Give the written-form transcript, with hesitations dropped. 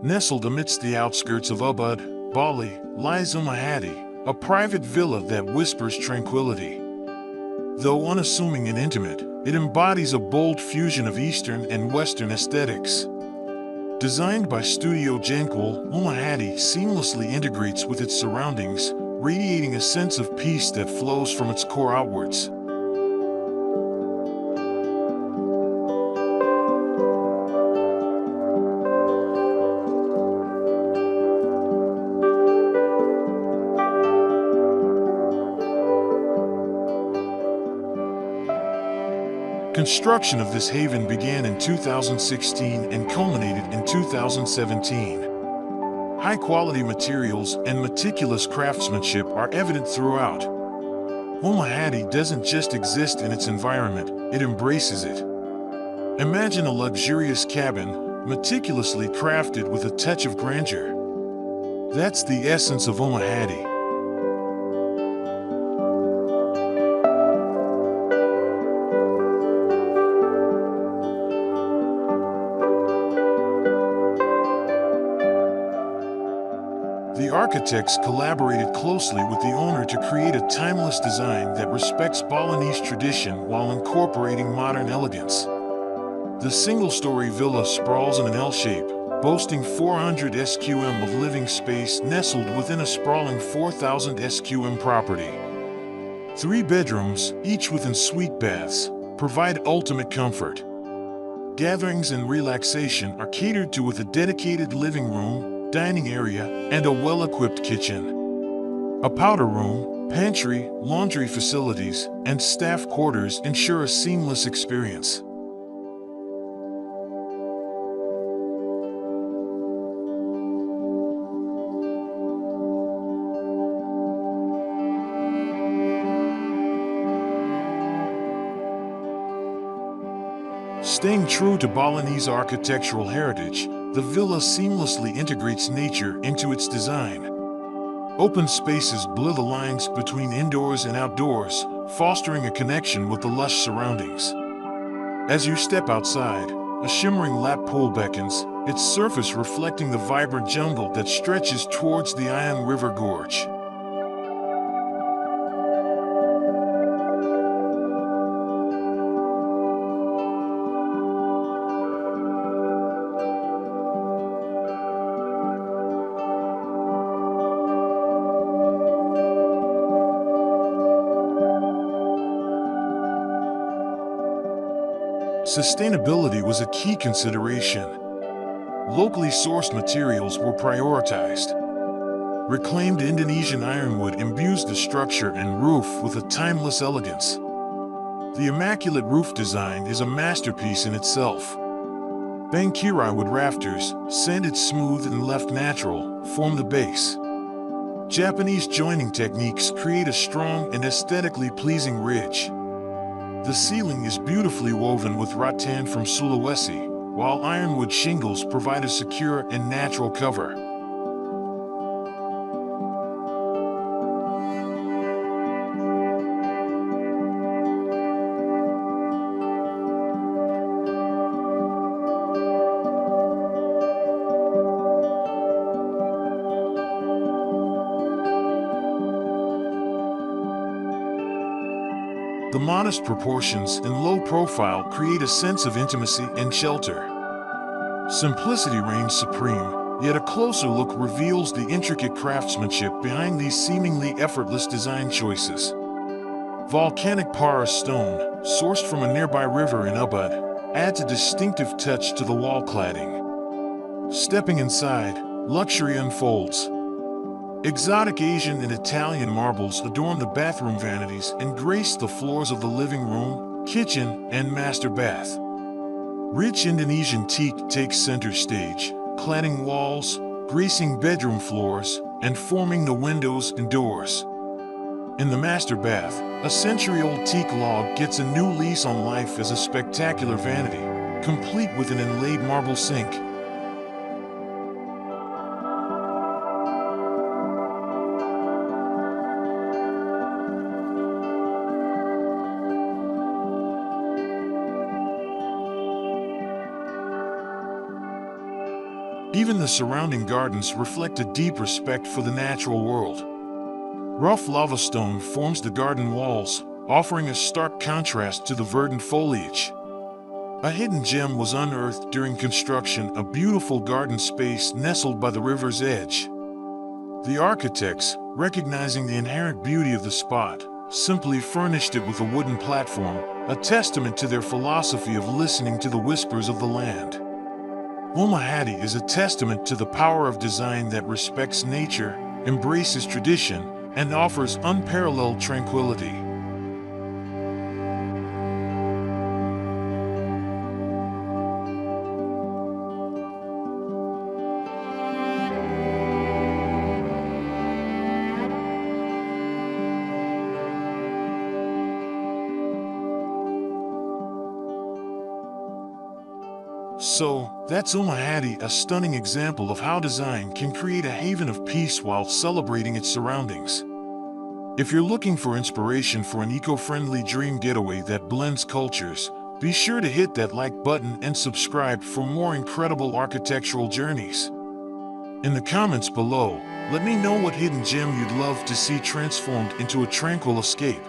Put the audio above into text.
Nestled amidst the outskirts of Ubud, Bali, lies Umah Hatti, a private villa that whispers tranquility. Though unassuming and intimate, it embodies a bold fusion of Eastern and Western aesthetics. Designed by Studio Jencquel, Umah Hatti seamlessly integrates with its surroundings, radiating a sense of peace that flows from its core outwards. Construction of this haven began in 2016 and culminated in 2017. High-quality materials and meticulous craftsmanship are evident throughout. Umah Hatti doesn't just exist in its environment, it embraces it. Imagine a luxurious cabin, meticulously crafted with a touch of grandeur. That's the essence of Umah Hatti. The architects collaborated closely with the owner to create a timeless design that respects Balinese tradition while incorporating modern elegance. The single-story villa sprawls in an L shape, boasting 400 sqm of living space nestled within a sprawling 4,000 sqm property. 3 bedrooms, each with ensuite baths, provide ultimate comfort. Gatherings and relaxation are catered to with a dedicated living room, dining area, and a well-equipped kitchen. A powder room, pantry, laundry facilities, and staff quarters ensure a seamless experience. Staying true to Balinese architectural heritage, the villa seamlessly integrates nature into its design. Open spaces blur the lines between indoors and outdoors, fostering a connection with the lush surroundings. As you step outside, a shimmering lap pool beckons, its surface reflecting the vibrant jungle that stretches towards the River Gorge. Sustainability was a key consideration. Locally sourced materials were prioritized. Reclaimed Indonesian ironwood imbues the structure and roof with a timeless elegance. The immaculate roof design is a masterpiece in itself. Bangkirai wood rafters, sanded smooth and left natural, form the base. Japanese joining techniques create a strong and aesthetically pleasing ridge. The ceiling is beautifully woven with rattan from Sulawesi, while ironwood shingles provide a secure and natural cover. The modest proportions and low profile create a sense of intimacy and shelter. Simplicity reigns supreme, yet a closer look reveals the intricate craftsmanship behind these seemingly effortless design choices. Volcanic porous stone, sourced from a nearby river in Ubud, adds a distinctive touch to the wall cladding. Stepping inside, luxury unfolds. Exotic Asian and Italian marbles adorn the bathroom vanities and grace the floors of the living room, kitchen, and master bath. Rich Indonesian teak takes center stage, cladding walls, gracing bedroom floors, and forming the windows and doors. In the master bath, a century-old teak log gets a new lease on life as a spectacular vanity, complete with an inlaid marble sink. Even the surrounding gardens reflect a deep respect for the natural world. Rough lava stone forms the garden walls, offering a stark contrast to the verdant foliage. A hidden gem was unearthed during construction, a beautiful garden space nestled by the river's edge. The architects, recognizing the inherent beauty of the spot, simply furnished it with a wooden platform, a testament to their philosophy of listening to the whispers of the land. Umah Hati is a testament to the power of design that respects nature, embraces tradition, and offers unparalleled tranquility. So, that's Umah Hati, a stunning example of how design can create a haven of peace while celebrating its surroundings. If you're looking for inspiration for an eco-friendly dream getaway that blends cultures, be sure to hit that like button and subscribe for more incredible architectural journeys. In the comments below, let me know what hidden gem you'd love to see transformed into a tranquil escape.